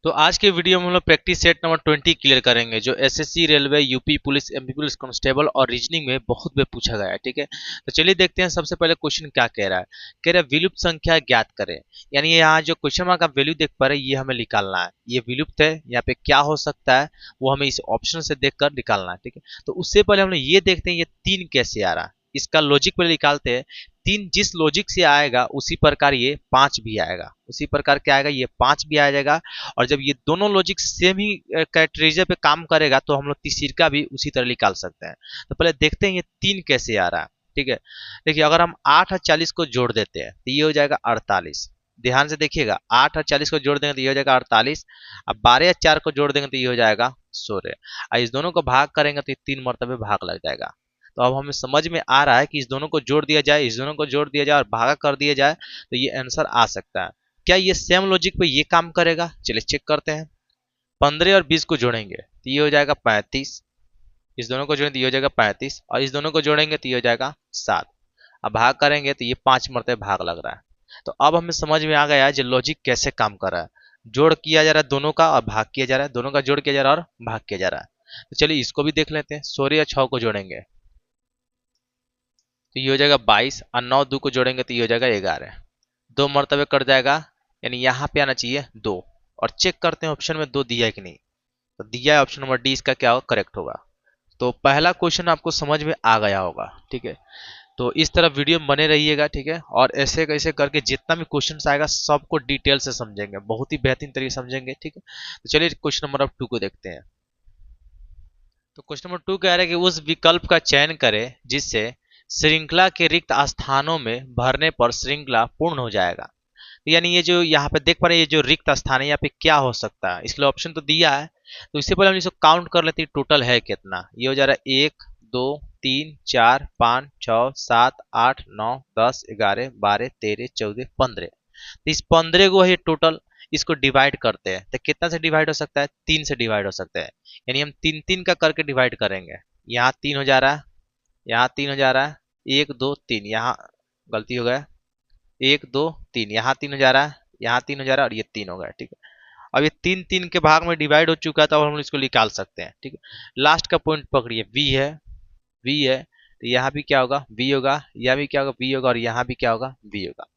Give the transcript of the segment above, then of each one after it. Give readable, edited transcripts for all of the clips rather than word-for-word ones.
तो आज के वीडियो में हम लोग प्रैक्टिस सेट नंबर 20 क्लियर करेंगे जो SSC, railway, UP police, MP police constable और रीजनिंग में बहुत बार पूछा गया है। ठीक है, तो चलिए देखते हैं सबसे पहले क्वेश्चन क्या कह रहा है। कह रहा है विलुप्त संख्या ज्ञात करें। यानी यहाँ जो क्वेश्चन मार्क का वैल्यू देख पा रहे हैं ये हमें निकालना है। ये विलुप्त है, यहाँ पे क्या हो सकता है वो हमें इस ऑप्शन से देखकर निकालना है। ठीक है, तो उससे पहले हम लोग ये देखते हैं ये 3 कैसे आ रहा है। इसका लॉजिक पहले निकालते हैं। 3 जिस लॉजिक से आएगा उसी प्रकार ये 5 भी आएगा, उसी प्रकार क्या आएगा, ये 5 भी आ जाएगा। और जब ये दोनों लॉजिक सेम ही कैरेक्टराइजर पे काम करेगा तो हम लोग तीसरा भी उसी तरह निकाल सकते हैं। तो पहले देखते हैं ये 3 कैसे आ रहा है। ठीक है, देखिए अगर हम 8 और 40 को जोड़ देते हैं तो ये हो जाएगा 48। ध्यान से देखिएगा, 8 और 40 को जोड़ देंगे तो ये हो जाएगा 48। अब 12 या 4 को जोड़ देंगे तो ये हो जाएगा 16। और इस दोनों को भाग करेंगे तो ये 3 मरतबे भाग लग जाएगा। तो अब हमें समझ में आ रहा है कि इस दोनों को जोड़ दिया जाए, इस दोनों को जोड़ दिया जाए और भागा कर दिया जाए तो ये आंसर आ सकता है। क्या ये सेम लॉजिक पे ये काम करेगा? चलिए चेक करते हैं। 15 और 20 को जोड़ेंगे तो ये हो जाएगा 35। इस दोनों को जोड़ेंगे तो ये हो जाएगा 35 और इस दोनों को जोड़ेंगे तो ये हो जाएगा 7। अब भाग करेंगे तो ये 5 मरतबे भाग लग रहा है। तो अब हमें समझ में आ गया है जो लॉजिक कैसे काम कर रहा है। जोड़ किया जा रहा है दोनों का और भाग किया जा रहा है, दोनों का जोड़ किया जा रहा है और भाग किया जा रहा है। तो चलिए इसको भी देख लेते हैं। 16 या 6 को जोड़ेंगे तो ये हो जाएगा 22 और 9 2 को जोड़ेंगे तो ये हो जाएगा 11। 2 मरतबे कट जाएगा, यानी यहाँ पे आना चाहिए 2। और चेक करते हैं ऑप्शन में 2 दिया है कि नहीं। तो दिया है ऑप्शन नंबर डी, इसका क्या होगा, करेक्ट होगा। तो पहला क्वेश्चन आपको समझ में आ गया होगा। ठीक है, तो इस तरह वीडियो में बने रहिएगा। ठीक है, और ऐसे कैसे करके जितना भी क्वेश्चन आएगा सबको डिटेल से समझेंगे, बहुत ही बेहतरीन तरीके से समझेंगे। ठीक है, तो चलिए क्वेश्चन नंबर 2 को देखते हैं। तो क्वेश्चन नंबर 2 कह रहा है कि उस विकल्प का चयन करें जिससे श्रृंखला के रिक्त स्थानों में भरने पर श्रृंखला पूर्ण हो जाएगा। यानी ये जो यहाँ पे देख पा रहे हैं ये जो रिक्त स्थान है यहाँ पे क्या हो सकता है, इसके लिए ऑप्शन तो दिया है। तो इससे पहले हम इसको काउंट कर लेते हैं टोटल है कितना। ये हो जा रहा है 1 2 3 4 5 6 7 8 9 10 11 12 13 14 15। तो इस 15 को है टोटल, इसको डिवाइड करते हैं तो कितना से डिवाइड हो सकता है, 3 से डिवाइड हो सकता है। यानी हम 3 3 का करके डिवाइड करेंगे। यहाँ 3 हो जा रहा है, यहाँ 3 हो जा रहा है, 1 2 3, यहाँ गलती हो गया, 1 2 3, यहाँ 3 हो जा रहा है, यहाँ 3 हो जा रहा है और ये 3 हो गया। ठीक है, अब ये 3 3 के भाग में डिवाइड हो चुका है तो अब हम इसको निकाल सकते हैं। ठीक है, लास्ट का पॉइंट पकड़िए, वी है, वी है, तो यहाँ भी क्या होगा, वी होगा, यहाँ भी क्या होगा, वी होगा और यहाँ भी क्या होगा, वी होगा।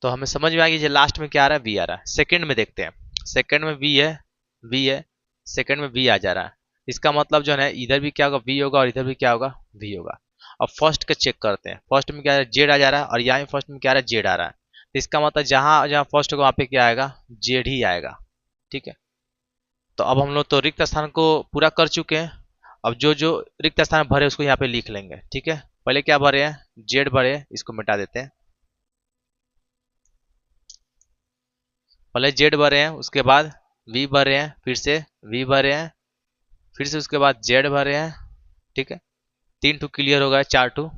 तो हमें समझ में आ गया लास्ट में क्या आ रहा है, वी आ रहा है। सेकंड में देखते हैं, सेकंड में वी है, वी है, सेकंड में वी आ जा रहा है। इसका मतलब जो है इधर भी क्या होगा, वी होगा और इधर भी क्या होगा, वी होगा। अब फर्स्ट का चेक करते हैं, फर्स्ट में क्या है, जेड आ जा रहा है और यहाँ फर्स्ट में क्या आ रहा है, जेड आ रहा है। तो इसका मतलब जहां जहां फर्स्ट होगा वहां पे क्या आएगा, जेड ही आएगा। ठीक है, तो अब हम लोग तो रिक्त स्थान को पूरा कर चुके हैं। अब जो जो रिक्त स्थान भरे उसको यहाँ पे लिख लेंगे। ठीक है, पहले क्या भरे हैं, जेड भरे हैं, इसको मिटा देते हैं। पहले जेड भरे हैं, उसके बाद वी भरे हैं, फिर से वी भरे हैं, फिर से उसके बाद जेड भरे हैं। ठीक है, 3 टू क्लियर हो गया, 4 टू,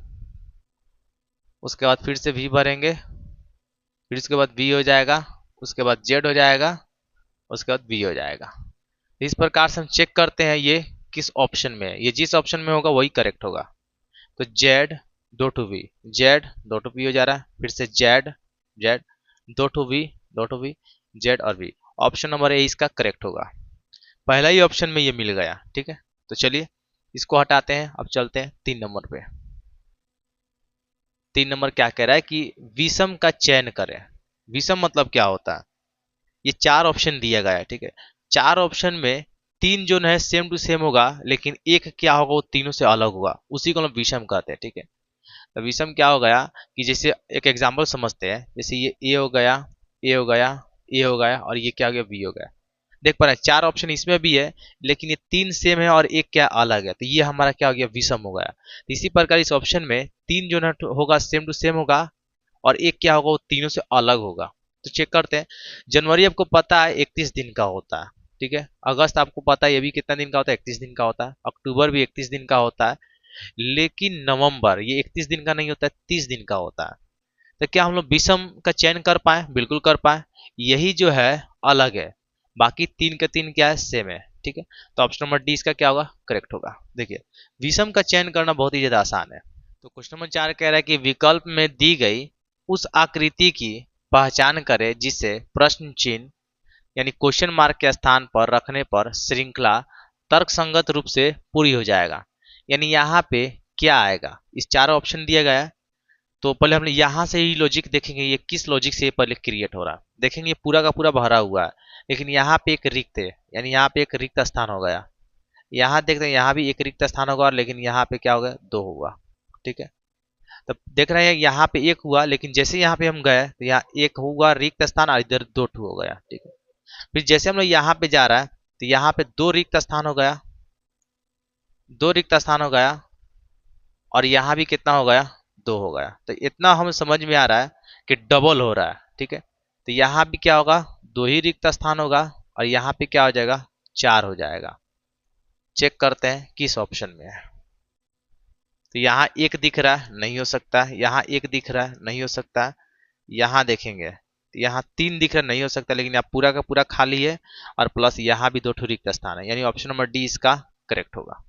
उसके बाद फिर से वी भरेंगे, फिर उसके बाद वी हो जाएगा, उसके बाद जेड हो जाएगा, उसके बाद वी हो जाएगा। इस प्रकार से हम चेक करते हैं ये किस ऑप्शन में है। ये जिस ऑप्शन में होगा वही करेक्ट होगा। तो Z 2 two V, Z 2 two V हो जा रहा है, फिर से Z, Z 2 two V, 2 two V, Z और वी। ऑप्शन नंबर ए इसका करेक्ट होगा। पहला ही ऑप्शन में ये मिल गया। ठीक है, तो चलिए इसको हटाते हैं, अब चलते हैं 3 नंबर पे। 3 नंबर क्या कह रहा है कि विषम का चयन करें। विषम मतलब क्या होता है, ये 4 ऑप्शन दिया गया है। ठीक है, 4 ऑप्शन में 3 जो है सेम टू सेम होगा, लेकिन एक क्या होगा वो तीनों से अलग होगा, उसी को हम विषम कहते हैं। ठीक है, तो विषम क्या हो गया कि जैसे एक एग्जांपल समझते हैं, जैसे ये ए हो गया, ए हो गया, ए हो गया और ये क्या हो गया, बी हो गया। देख पा रहे हैं 4 ऑप्शन इसमें भी है, लेकिन ये 3 सेम है और एक क्या अलग है, तो ये हमारा क्या हो गया, विषम हो गया। तो इसी प्रकार इस ऑप्शन में 3 जो है होगा सेम टू सेम होगा और एक क्या होगा वो तीनों से अलग होगा। तो चेक करते हैं। जनवरी आपको पता है 31 दिन का होता है। ठीक है, अगस्त आपको पता है ये भी कितना दिन का होता है, 31 दिन का होता है। अक्टूबर भी 31 दिन का होता है, लेकिन नवंबर ये 31 दिन का नहीं होता है, 30 दिन का होता है। तो क्या हम लोग विषम का चयन कर पाए, बिल्कुल कर पाए। यही जो है अलग है, बाकी 3 के 3 क्या है, सेम है। ठीक है, तो ऑप्शन नंबर डी इसका क्या होगा, करेक्ट होगा। देखिए विषम का चयन करना बहुत ही ज्यादा आसान है। तो क्वेश्चन नंबर 4 कह रहा है कि विकल्प में दी गई उस आकृति की पहचान करें जिसे प्रश्न चिन्ह यानी क्वेश्चन मार्क के स्थान पर रखने पर श्रृंखला तर्कसंगत रूप से पूरी हो जाएगा। यानी यहाँ पे क्या आएगा, इस चारों ऑप्शन दिया गया है, तो पहले हम यहाँ से ही लॉजिक देखेंगे, ये किस लॉजिक से पहले क्रिएट हो रहा है। देखेंगे ये पूरा का पूरा भरा हुआ है, लेकिन यहाँ पे एक रिक्त है, यानी यहाँ पे एक रिक्त स्थान हो गया। यहाँ देखते हैं यहाँ भी एक रिक्त स्थान होगा, लेकिन यहाँ पे क्या होगा, 2 होगा। ठीक है, तो देख रहे हैं यहाँ पे 1 हुआ, लेकिन जैसे यहाँ पे हम गए तो यहाँ 1 हुआ रिक्त स्थान और इधर 2 हो गया। ठीक है, फिर जैसे हम लोग यहाँ पे जा रहा है तो यहाँ पे 2 रिक्त स्थान हो गया, 2 रिक्त स्थान हो गया, और यहाँ भी कितना हो गया, 2 हो गया। तो इतना हमें समझ में आ रहा है कि डबल हो रहा है। ठीक है, तो यहाँ भी क्या होगा, 2 ही रिक्त स्थान होगा, और यहाँ पे क्या हो जाएगा, 4 हो जाएगा। चेक करते हैं किस ऑप्शन में है। तो यहाँ 1 दिख रहा है, नहीं हो सकता है। यहाँ 1 दिख रहा है, नहीं हो सकता है। यहाँ देखेंगे तो यहाँ 3 दिख रहा है, नहीं हो सकता, लेकिन यहाँ पूरा का पूरा खाली है, और प्लस यहाँ भी 2 रिक्त स्थान है, यानी ऑप्शन नंबर डी इसका करेक्ट होगा।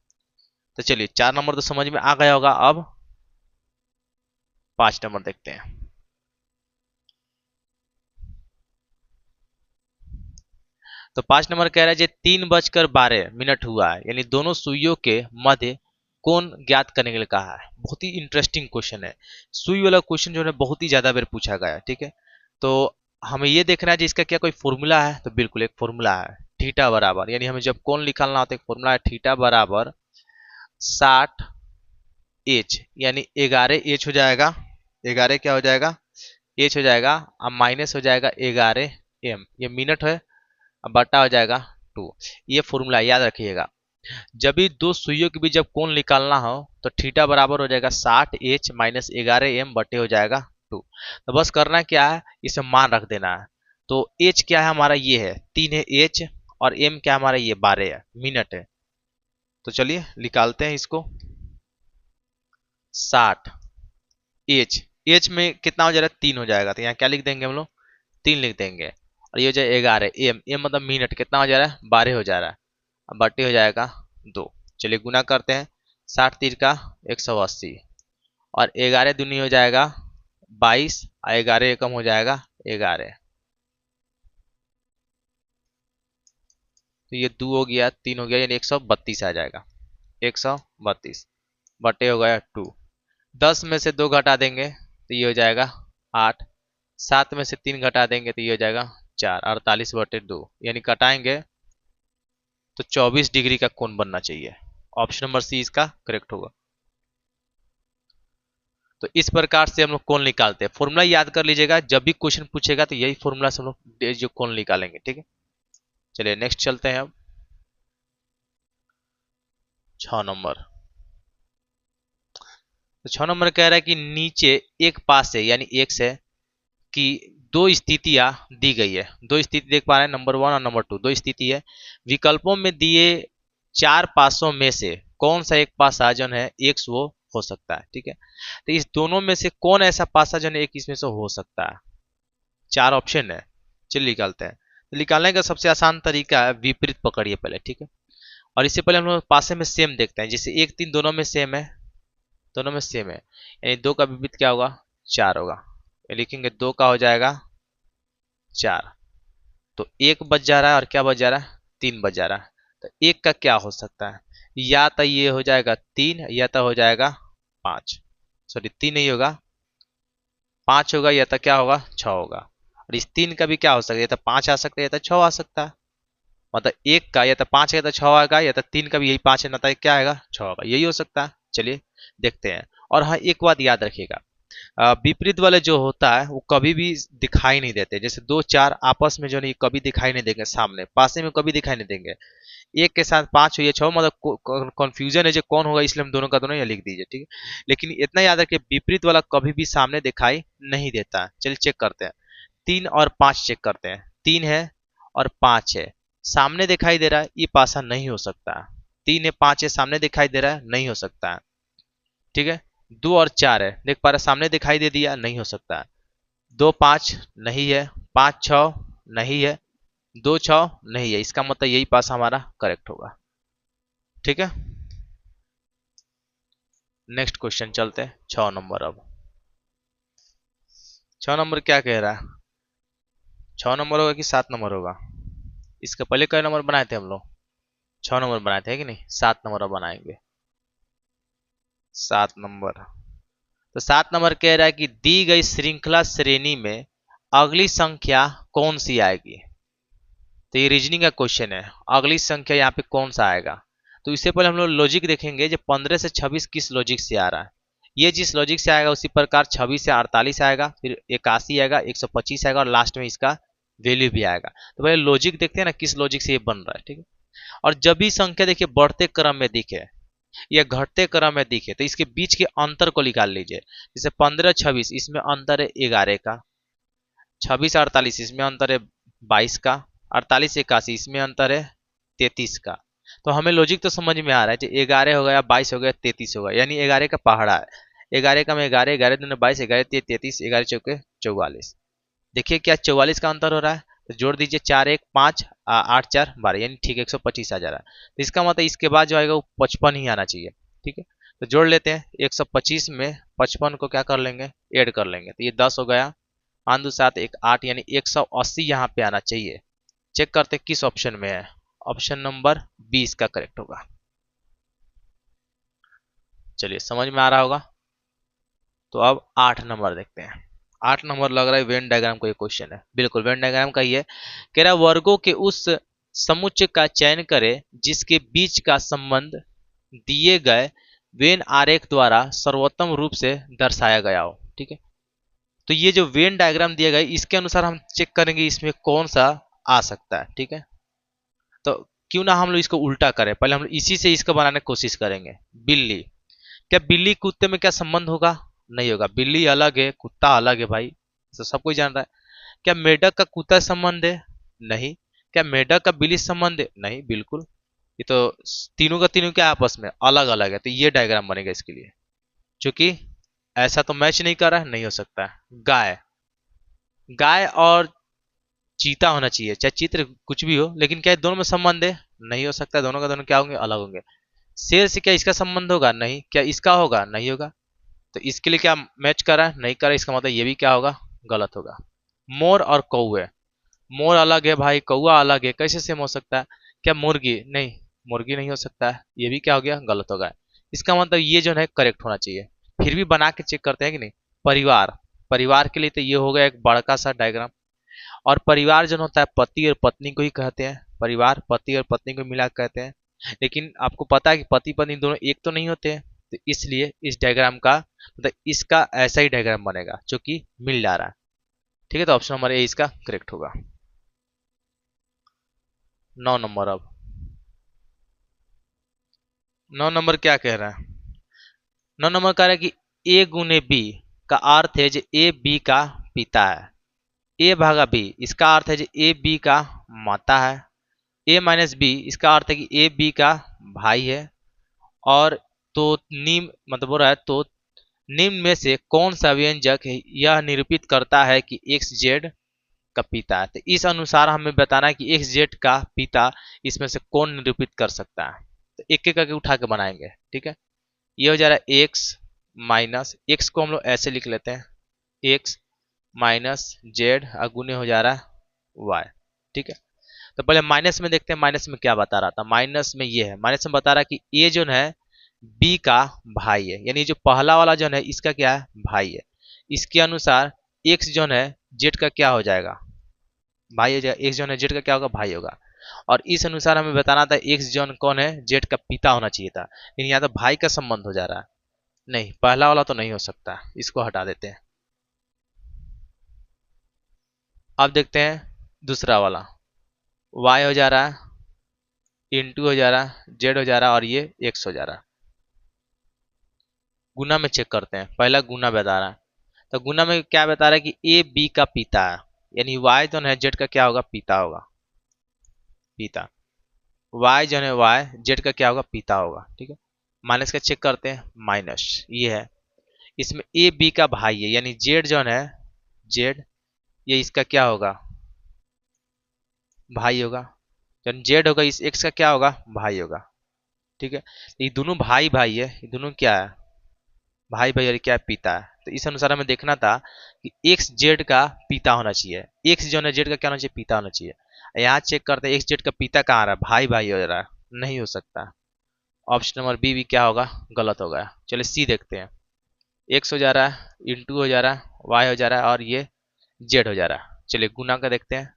तो चलिए 4 नंबर तो समझ में आ गया होगा। अब 5 नंबर देखते हैं। तो 5 नंबर कह रहा है 3:12 हुआ है, यानी दोनों सुइयों के मध्य कोण ज्ञात करने के लिए कहा है। बहुत ही इंटरेस्टिंग क्वेश्चन है। सुई वाला क्वेश्चन जो है बहुत ही ज्यादा बार पूछा गया है। ठीक है, तो हमें ये देखना है इसका क्या कोई फॉर्मूला है, तो बिल्कुल एक फॉर्मूला है, थीटा बराबर, यानी हमें जब कोण निकालना होता है, एक फॉर्मूला है थीटा बराबर 60h, यानी 11h हो जाएगा। 11 क्या हो जाएगा, एच हो जाएगा, अब माइनस हो जाएगा 11m, ये मिनट है, अब बटा हो जाएगा 2। ये फॉर्मूला याद रखिएगा। जब भी दो सुइयों के बीच जब कोण निकालना हो तो थीटा बराबर हो जाएगा 60h माइनस 11m बटे हो जाएगा 2। तो बस करना क्या है, इसे मान रख देना है। तो h क्या है हमारा, ये है 3 है h, और m क्या हमारा ये 12 है, मिनट है। तो चलिए निकालते हैं इसको। 60h, h में कितना हो जाएगा, 3 हो जाएगा, तो यहाँ क्या लिख देंगे हम लोग, 3 लिख देंगे, और ये हो जाए 11, m मतलब मिनट, कितना हो जा रहा है, 12 हो जा रहा है, अब बटे हो जाएगा 2। चलिए गुना करते हैं, 60 तीर का 180, और 11 दूनी हो जाएगा 22, और 11 एकम हो जाएगा 11। तो ये 2 हो गया, 3 हो गया, यानी 132 आ जाएगा। 132 बटे हो गया 2। 10 में से 2 घटा देंगे तो ये हो जाएगा 8। 7 में से 3 घटा देंगे तो ये हो जाएगा 4। 48 बटे 2, यानी कटाएंगे तो 24 डिग्री का कोण बनना चाहिए। ऑप्शन नंबर सी इसका करेक्ट होगा। तो इस प्रकार से हम लोग कोण निकालते हैं। फॉर्मूला याद कर लीजिएगा, जब भी क्वेश्चन पूछेगा तो यही फॉर्मूला से हम लोग जो कोण निकालेंगे। ठीक है, चलिए नेक्स्ट चलते हैं। अब 6 नंबर। तो 6 नंबर कह रहा है कि नीचे एक पास है, यानी एक से कि 2 स्थितियां दी गई है। 2 स्थिति देख पा रहे हैं, नंबर 1 और नंबर 2, 2 स्थिति है। विकल्पों में दिए 4 पासों में से कौन सा एक पासा जो है एक वो हो सकता है। ठीक है, तो इस दोनों में से कौन ऐसा पासा जो है एक इसमें से हो सकता है। 4 ऑप्शन है, चलिए निकालते हैं। तो निकालने का सबसे आसान तरीका है विपरीत पकड़िए पहले। ठीक है, और इससे पहले हम लोग पासे में सेम देखते हैं, जैसे 1 3 दोनों में सेम है, दोनों में सेम है, यानी 2 का विपरीत क्या होगा, 4 होगा। लिखेंगे 2 का हो जाएगा 4, तो 1 बच जा रहा है, और क्या बच जा रहा है, 3 बच जा रहा है। तो 1 का क्या हो सकता है, या तो ये हो जाएगा 3, या तो हो जाएगा 5। सॉरी 3 नहीं होगा, 5 होगा, या तो क्या होगा, 6 होगा। और इस 3 का भी क्या हो सकता है, या तो 5 आ सकता है, या तो 6 आ सकता है। मतलब 1 का या तो 5 है, या तो 6 आएगा, या तो 3 का भी यही 5 है ना, तो क्या आएगा, 6 होगा, यही हो सकता है। चलिए देखते हैं। और हाँ, एक बात याद रखिएगा, विपरीत वाले जो होता है वो कभी भी दिखाई नहीं देते। जैसे 2 4 आपस में जो नहीं कभी दिखाई नहीं देंगे, सामने पासे में कभी दिखाई नहीं देंगे। एक के साथ 5 हुई 6, मतलब कंफ्यूजन है जो कौन होगा, इसलिए हम दोनों का दोनों ये लिख दीजिए। ठीक है, लेकिन इतना याद रखिए विपरीत वाला कभी भी सामने दिखाई नहीं देता है। चलिए चेक करते हैं, 3 और 5 चेक करते हैं। 3 है और 5 है, सामने दिखाई दे रहा है, ये पासा नहीं हो सकता है। 3 है 5 है, सामने दिखाई दे रहा है, नहीं हो सकता है। ठीक है, 2 और 4 है, देख पा रहे सामने दिखाई दे दिया, नहीं हो सकता है। 2 5 नहीं है, 5 6 नहीं है, 2 6 नहीं है, इसका मतलब यही पास हमारा करेक्ट होगा। ठीक है, नेक्स्ट क्वेश्चन चलते हैं। 6 नंबर। अब 6 नंबर क्या कह रहा है, 6 नंबर होगा कि 7 नंबर होगा, इसके पहले कई नंबर बनाए थे हम लोग? 6 नंबर बनाए थे कि नहीं? 7 नंबर अब बनाएंगे। 7 नंबर। तो 7 नंबर कह रहा है कि दी गई श्रृंखला श्रेणी में अगली संख्या कौन सी आएगी। तो ये रीजनिंग का क्वेश्चन है, अगली संख्या यहाँ पे कौन सा आएगा। तो इससे पहले हम लोग लॉजिक देखेंगे, जो 15 से 26 किस लॉजिक से आ रहा है। ये जिस लॉजिक से आएगा उसी प्रकार 26 से 48 आएगा, फिर 81 आएगा, 125 आएगा और लास्ट में इसका वैल्यू भी आएगा। तो पहले लॉजिक देखते हैं ना, किस लॉजिक से ये बन रहा है। ठीक है, और जब भी संख्या देखिए बढ़ते क्रम में दिखे या घटते क्रम में दिखे तो इसके बीच के अंतर को निकाल लीजिए। जैसे 15 26 इसमें अंतर है 11 का, 26 48 इसमें अंतर है 22 का, 48 81 इसमें अंतर है 33 का। तो हमें लॉजिक तो समझ में आ रहा है, जो 11 हो गया, 22 हो गया, 33 हो गया, यानी 11 का पहाड़ा है। 11 का में 11, 11 दूनी 22, 11 33, 11 चौके 44। देखिए क्या 44 का अंतर हो रहा है, तो जोड़ दीजिए 4 1 5 8 4 12, यानी ठीक 125 आ जा रहा है। तो इसका मतलब इसके बाद जो आएगा वो 55 ही आना चाहिए। ठीक है, तो जोड़ लेते हैं। 125 में 55 को क्या कर लेंगे, ऐड कर लेंगे, तो ये 10 हो गया, 5 2 7 1 8, यानी 180 यहाँ पे आना चाहिए। चेक करते हैं किस ऑप्शन में है। ऑप्शन नंबर 20 का करेक्ट होगा। चलिए समझ में आ रहा होगा। तो अब 8 नंबर देखते हैं। 8 नंबर लग रहा है वेन डायग्राम का ये क्वेश्चन है। बिल्कुल वेन डायग्राम का ही है। कह रहा वर्गों के उस समुच्चय का चयन करें जिसके बीच का संबंध दिए गए वेन आरेख द्वारा सर्वोत्तम रूप से दर्शाया गया हो। ठीक है, तो ये जो वेन डायग्राम दिया गया है इसके अनुसार हम चेक करेंगे इसमें कौन सा आ सकता है। ठीक है, तो क्यों ना हम लोग इसको उल्टा करें, पहले हम लोग इसी से इसको बनाने की कोशिश करेंगे। बिल्ली, क्या बिल्ली कुत्ते में क्या संबंध होगा? नहीं होगा, बिल्ली अलग है, कुत्ता अलग है भाई, तो सब कोई जान रहा है। क्या मेढक का कुत्ता संबंध है? नहीं। क्या मेढक का बिल्ली संबंध है? नहीं, बिल्कुल। ये तो तीनों का तीनों क्या आपस में अलग अलग है, तो ये डायग्राम बनेगा इसके लिए। क्योंकि ऐसा तो मैच नहीं कर रहा है, नहीं हो सकता है। गाय, गाय और चीता होना चाहिए, चाहे चित्र कुछ भी हो, लेकिन क्या दोनों में संबंध है? नहीं हो सकता, दोनों का दोनों क्या होंगे, अलग होंगे। शेर से क्या इसका संबंध होगा? नहीं। क्या इसका होगा? नहीं होगा। तो इसके लिए क्या मैच करा? नहीं करा, इसका मतलब ये भी क्या होगा, गलत होगा। मोर और कौवे, मोर अलग है भाई, कौवा अलग है, कैसे सेम हो सकता है? क्या मुर्गी? नहीं, मुर्गी नहीं हो सकता है, ये भी क्या हो गया, गलत होगा। इसका मतलब ये जो है करेक्ट होना चाहिए। फिर भी बना के चेक करते हैं कि नहीं। परिवार, परिवार के लिए तो ये हो गया एक बड़का सा डायग्राम। और परिवार जो होता है पति और पत्नी को ही कहते हैं, परिवार पति और पत्नी को मिला कहते हैं। लेकिन आपको पता है कि पति पत्नी दोनों एक तो नहीं होते हैं, तो इसलिए इस डायग्राम का मतलब इसका ऐसा ही डायग्राम बनेगा जो कि मिल जा रहा है। ठीक है, तो ऑप्शन नंबर ए इसका करेक्ट होगा। 9 नंबर। अब 9 नंबर क्या कह रहा है? 9 नंबर कह रहा है कि ए गुने बी का अर्थ है जो ए बी का पिता है। ए भागा बी इसका अर्थ है जो ए बी का माता है। ए माइनस बी इसका अर्थ है कि ए बी का भाई है। और तो निम्न मतलब हो रहा है, तो निम्न में से कौन सा व्यंजक यह निरूपित करता है कि एक्स जेड का पिता है। तो इस अनुसार हमें बताना है कि एक्स जेड का पिता इसमें से कौन निरूपित कर सकता है। तो एक एक करके उठा के बनाएंगे। ठीक है, ये हो जा रहा है एक्स माइनस, एक्स को हम लोग ऐसे लिख लेते हैं, एक्स माइनस जेड अगुने हो जा रहा है वाई। ठीक है, तो पहले माइनस में देखते हैं, माइनस में क्या बता रहा था। माइनस में ये है, माइनस में बता रहा है कि ए जो है बी का भाई है, यानी जो पहला वाला जो है इसका क्या है, भाई है। इसके अनुसार एक्स जो है जेड का क्या हो जाएगा, भाई हो जाएगा। एक्स जो है जेड का क्या होगा, भाई होगा। और इस अनुसार हमें बताना था एक्स जो कौन है, जेड का पिता होना चाहिए था, लेकिन यहाँ तो भाई का संबंध हो जा रहा है। नहीं, पहला वाला तो नहीं हो सकता, इसको हटा देते हैं। अब देखते हैं दूसरा वाला, y हो जा रहा है इंटू हो जा रहा है जेड हो जा रहा है और ये x हो जा रहा है। गुना में चेक करते हैं, पहला गुना बता रहा है। तो गुना में क्या बता रहा है कि ए बी का पिता है, यानी y जो है जेड का क्या होगा, पिता होगा, पिता। y जो है y जेड का क्या होगा, पिता होगा। ठीक है, माइनस का चेक करते हैं, माइनस ये है, इसमें ए बी का भाई है, यानी जेड जो है जेड ये इसका क्या होगा, भाई होगा। जब जेड होगा इस एक्स का क्या होगा, भाई होगा। ठीक है, ये दोनों भाई भाई है, ये दोनों क्या है, भाई भाई, और क्या है, पिता है। तो इस अनुसार हमें देखना था कि एक्स जेड का पिता होना चाहिए, एक्स जो है जेड का क्या होना चाहिए, पिता होना चाहिए। यहाँ चेक करते हैं XZ का पिता कहाँ आ रहा है, भाई भाई हो रहा है, नहीं हो सकता। ऑप्शन नंबर बी भी क्या होगा, गलत होगा। चलिए सी देखते हैं। एक्स हो जा रहा है, इंटू हो जा रहा है, वाई हो जा रहा है और ये जेड हो जा रहा है। चलिए गुना का देखते हैं।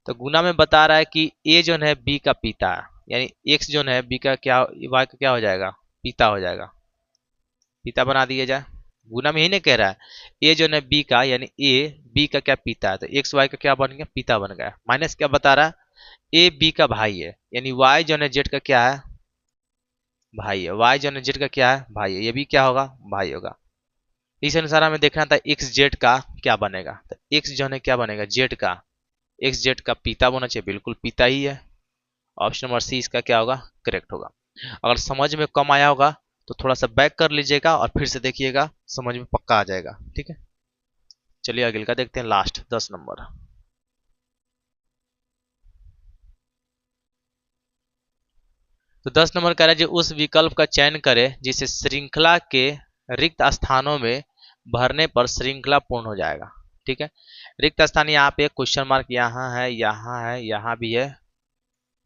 तो गुना में बता रहा है कि ए जो है बी का पिता है, यानी एक्स जो है बी का क्या, वाई का क्या हो जाएगा, पिता हो जाएगा। पिता बना दिया जाए। गुना में यही नहीं कह रहा है ए जो है बी का, यानी ए बी का क्या पिता है, तो एक्स वाई का क्या बन गया, पिता बन गया। माइनस क्या बता रहा है, ए बी का भाई है, यानी वाई जो है जेड का क्या है, भाई है। वाई जो है जेड का क्या है, भाई है, ये भी क्या होगा, भाई होगा। इस अनुसार हमें देखना था एक्स जेड का क्या बनेगा। तो एक्स जो है क्या बनेगा, जेड का, एक्स जेड का पिता होना चाहिए, बिल्कुल पिता ही है। ऑप्शन नंबर सी इसका क्या होगा, करेक्ट होगा। अगर समझ में कम आया होगा तो थोड़ा सा बैक कर लीजिएगा और फिर से देखिएगा, समझ में पक्का आ जाएगा। ठीक है, चलिए अगले का देखते हैं, लास्ट 10 नंबर। तो 10 नंबर कह रहा है जो उस विकल्प का चयन करें जिसे श्रृंखला के रिक्त स्थानों में भरने पर श्रृंखला पूर्ण हो जाएगा। ठीक है, रिक्त स्थान यहाँ पे क्वेश्चन मार्क यहाँ है, यहाँ है, यहाँ भी है।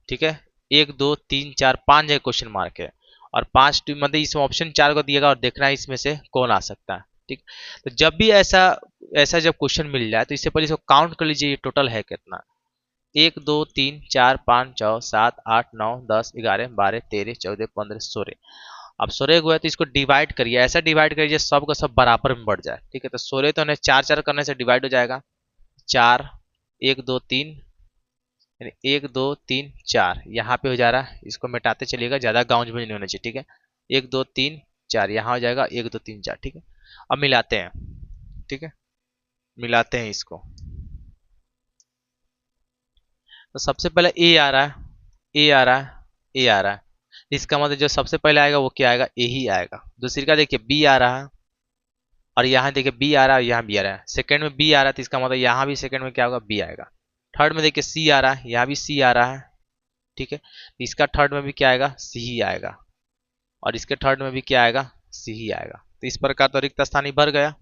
ठीक है, 1 2 3 4 5 जगह क्वेश्चन मार्क है और 5 मतलब इसमें ऑप्शन 4 को दिएगा और देखना है इसमें से कौन आ सकता है। ठीक, तो जब भी ऐसा ऐसा जब क्वेश्चन मिल जाए तो इससे पहले इसको काउंट कर लीजिए, ये टोटल है कितना। 1 2 3 4 5 6 7 8 9 10 11 12 13 14 15 16। अब 16 हुआ है तो इसको डिवाइड करिए, ऐसा डिवाइड करिए सब का सब बराबर में बढ़ जाए। ठीक है, तो 16 तो 4 4 करने से डिवाइड हो जाएगा। 4 1 2 3, यानी 1 2 3 4 यहाँ पे हो जा रहा है, इसको मिटाते चलिएगा, ज़्यादा गाउंज में नहीं होना चाहिए। ठीक है, 1 2 3 4 यहाँ हो जाएगा, 1 2 3 4। ठीक है, अब मिलाते हैं। ठीक है, मिलाते हैं इसको। तो सबसे पहले ए आ रहा है, ए आ रहा है, ए आ रहा है, इसका मतलब जो सबसे पहले आएगा वो क्या आएगा, ए ही आएगा। दूसरी का देखिए बी आ रहा है और यहाँ देखिए बी आ रहा है, यहाँ बी आ रहा है। सेकंड में बी आ रहा है तो इसका मतलब यहाँ भी सेकंड में क्या होगा, बी आएगा। थर्ड में देखिए सी आ रहा है, यहाँ भी सी आ रहा है। ठीक है, तो इसका थर्ड में भी क्या आएगा, सी ही आएगा और इसके थर्ड में भी क्या आएगा, सी ही आएगा। तो इस प्रकार तो रिक्त स्थान ही भर गया।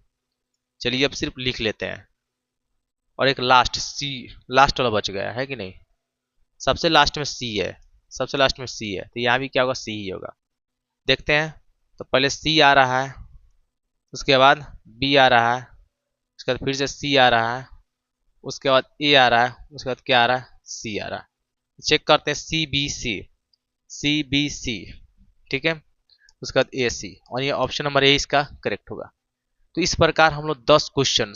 चलिए अब सिर्फ लिख लेते हैं और एक लास्ट सी, लास्ट वाला बच गया है कि नहीं, सबसे लास्ट में सी है, सबसे लास्ट में सी है, तो यहाँ भी क्या होगा, सी ही होगा। देखते हैं, तो पहले सी आ रहा है, उसके बाद बी आ रहा है, उसके बाद फिर से सी आ रहा है, उसके बाद ए आ रहा है, उसके बाद क्या आ रहा है, सी आ रहा है। चेक करते हैं C B C, C B C. ठीक है, उसके बाद ए सी, और ये ऑप्शन नंबर ए इसका करेक्ट होगा। तो इस प्रकार हम लोग 10 क्वेश्चन